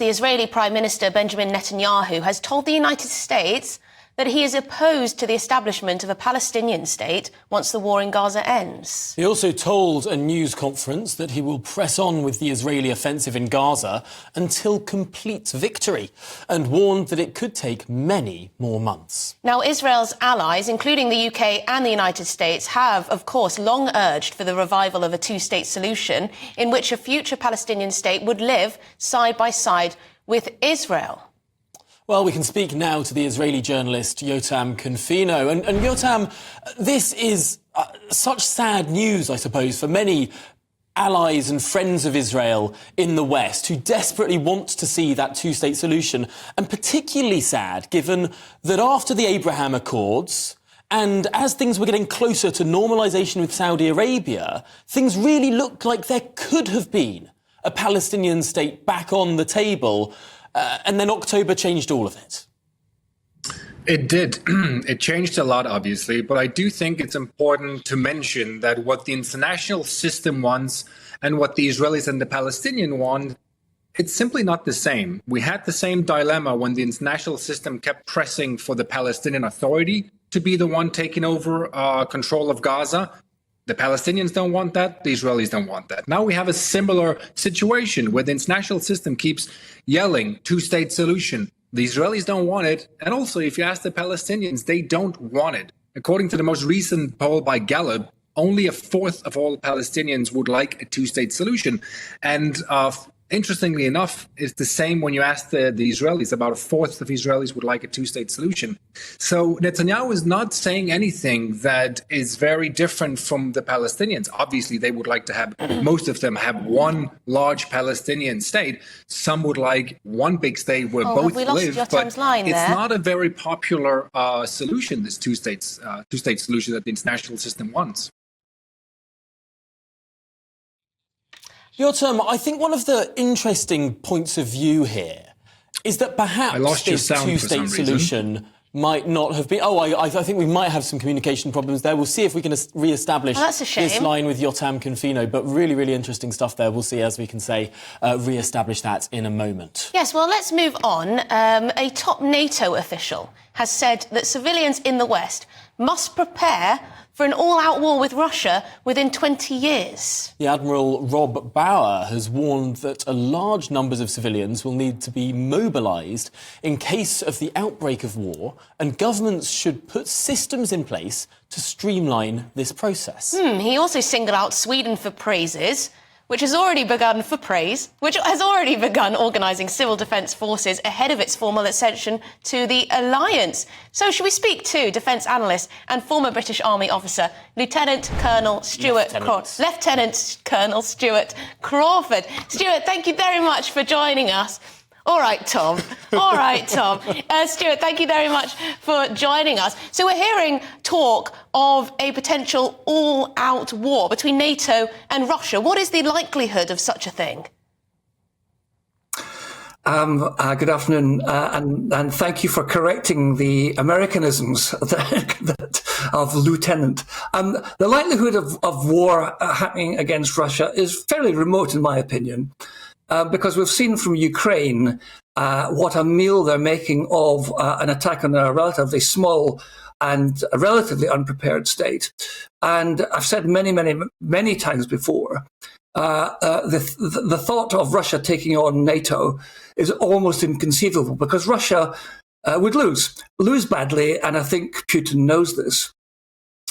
the Israeli Prime Minister Benjamin Netanyahu has told the United States that he is opposed to the establishment of a Palestinian state once the war in Gaza ends. He also told a news conference that he will press on with the Israeli offensive in Gaza until complete victory, and warned that it could take many more months. Now, Israel's allies, including the UK and the United States, have, of course, long urged for the revival of a two-state solution in which a future Palestinian state would live side by side with Israel. Well, we can speak now to the Israeli journalist Jotam Confino. And Jotam, this is such sad news, I suppose, for many allies and friends of Israel in the West who desperately want to see that two-state solution. And particularly sad, given that after the Abraham Accords, and as things were getting closer to normalisation with Saudi Arabia, things really looked like there could have been a Palestinian state back on the table. And then October changed all of it. It did. It changed a lot, obviously, but I do think it's important to mention that what the international system wants and what the Israelis and the Palestinians want, it's simply not the same. We had the same dilemma when the international system kept pressing for the Palestinian Authority to be the one taking over control of Gaza. The Palestinians don't want that. The Israelis don't want that. Now we have a similar situation where the international system keeps yelling two-state solution. The Israelis don't want it. And also, if you ask the Palestinians, they don't want it. According to the most recent poll by Gallup, only a fourth of all Palestinians would like a two-state solution. And interestingly enough, it's the same when you ask the Israelis. About a fourth of Israelis would like a two-state solution. So Netanyahu is not saying anything that is very different from the Palestinians. Obviously, they would like to have, most of them have one large Palestinian state. Some would like one big state where both live. But it's not a very popular solution, this two-state solution that the international system wants. Jotam, I think one of the interesting points of view here is that perhaps this two-state solution might not have been... I think we might have some communication problems there. We'll see if we can re-establish this line with Jotam Confino. But really, really interesting stuff there. We'll see, as we can say, re-establish that in a moment. Yes, well, let's move on. A top NATO official has said that civilians in the West must prepare for an all-out war with Russia within 20 years. The Admiral Rob Bauer has warned that large numbers of civilians will need to be mobilised in case of the outbreak of war, and governments should put systems in place to streamline this process. He also singled out Sweden for praises, which has already begun organising civil defence forces ahead of its formal accession to the alliance. So should we speak to defence analyst and former British Army officer, Lieutenant Colonel Stuart Crawford. Stuart, thank you very much for joining us. All right, Tom. Stuart, thank you very much for joining us. So we're hearing talk of a potential all-out war between NATO and Russia. What is the likelihood of such a thing? Good afternoon, and thank you for correcting the Americanisms of lieutenant. The likelihood of war happening against Russia is fairly remote, in my opinion. Because we've seen from Ukraine what a meal they're making of an attack on a relatively small and a relatively unprepared state. And I've said many times before, the thought of Russia taking on NATO is almost inconceivable because Russia would lose badly, and I think Putin knows this.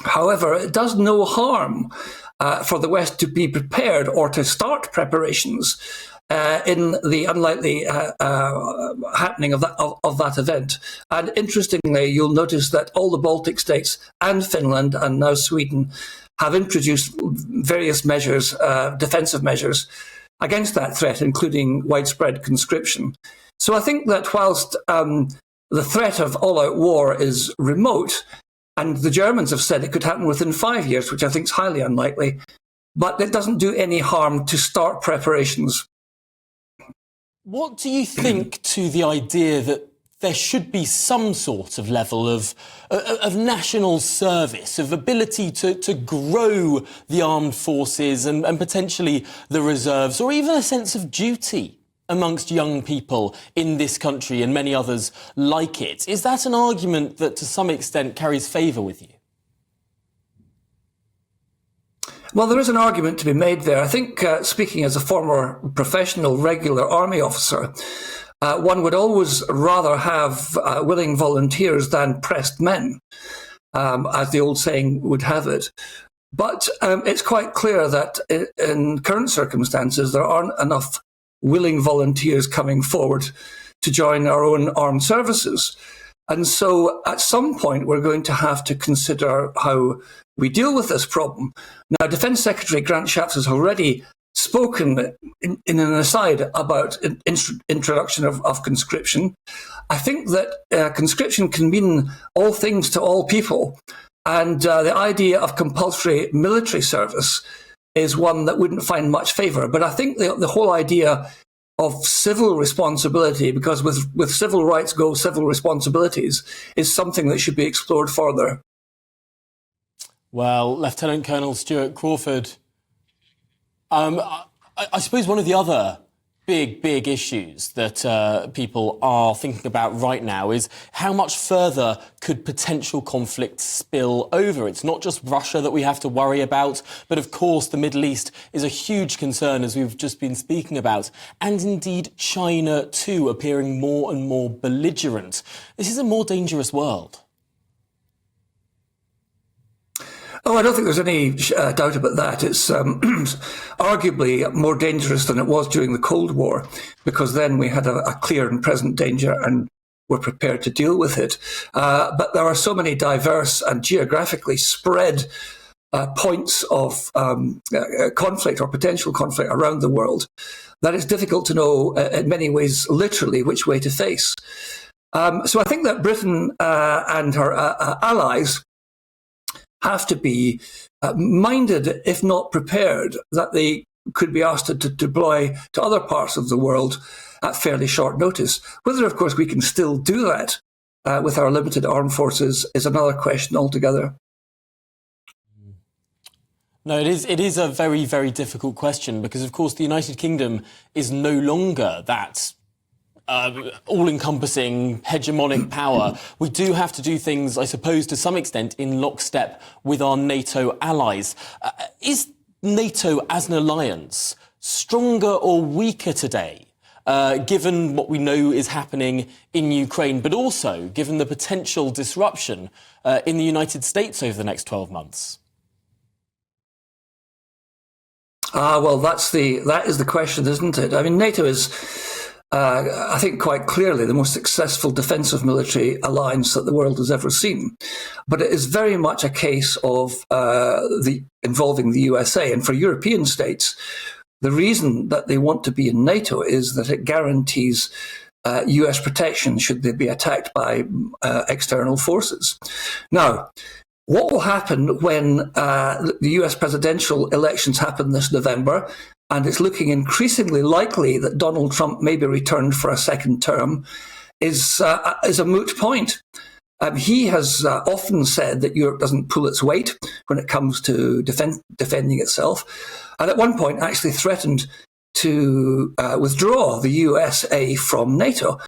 However, it does no harm for the West to be prepared or to start preparations in the unlikely happening of that event. And interestingly, you'll notice that all the Baltic states and Finland and now Sweden have introduced various measures, defensive measures, against that threat, including widespread conscription. So I think that whilst the threat of all-out war is remote, and the Germans have said it could happen within 5 years, which I think is highly unlikely, but it doesn't do any harm to start preparations. What do you think to the idea that there should be some sort of level of national service, of ability to grow the armed forces and potentially the reserves, or even a sense of duty amongst young people in this country and many others like it. Is that an argument that to some extent carries favour with you? Well, there is an argument to be made there. I think, speaking as a former professional regular army officer, one would always rather have willing volunteers than pressed men, as the old saying would have it. But it's quite clear that in current circumstances, there aren't enough willing volunteers coming forward to join our own armed services. And so at some point, we're going to have to consider how we deal with this problem. Now, Defence Secretary Grant Shapps has already spoken in an aside about introduction of conscription. I think that conscription can mean all things to all people. And the idea of compulsory military service is one that wouldn't find much favour. But I think the whole idea of civil responsibility, because with civil rights go civil responsibilities, is something that should be explored further. Well, Lieutenant Colonel Stuart Crawford, I suppose one of the other big issues that people are thinking about right now is how much further could potential conflict spill over. It's not just Russia that we have to worry about, but of course the Middle East is a huge concern, as we've just been speaking about, and indeed China too, appearing more and more belligerent. This is a more dangerous world. Oh, I don't think there's any doubt about that. It's arguably more dangerous than it was during the Cold War, because then we had a clear and present danger and were prepared to deal with it. But there are so many diverse and geographically spread points of conflict or potential conflict around the world that it's difficult to know in many ways literally which way to face. So I think that Britain and her allies have to be minded, if not prepared, that they could be asked to deploy to other parts of the world at fairly short notice. Whether, of course, we can still do that with our limited armed forces is another question altogether. No, it is a very, very difficult question because, of course, the United Kingdom is no longer that all-encompassing hegemonic power. We do have to do things, I suppose, to some extent in lockstep with our NATO allies. Is NATO as an alliance stronger or weaker today, given what we know is happening in Ukraine, but also given the potential disruption in the United States over the next 12 months? Well, that is the question, isn't it? I mean, NATO is, I think, quite clearly the most successful defensive military alliance that the world has ever seen. But it is very much a case of involving the USA. And for European states, the reason that they want to be in NATO is that it guarantees US protection should they be attacked by external forces. Now, what will happen when the US presidential elections happen this November, and it's looking increasingly likely that Donald Trump may be returned for a second term, is a moot point. He has often said that Europe doesn't pull its weight when it comes to defending itself, and at one point actually threatened to withdraw the USA from NATO.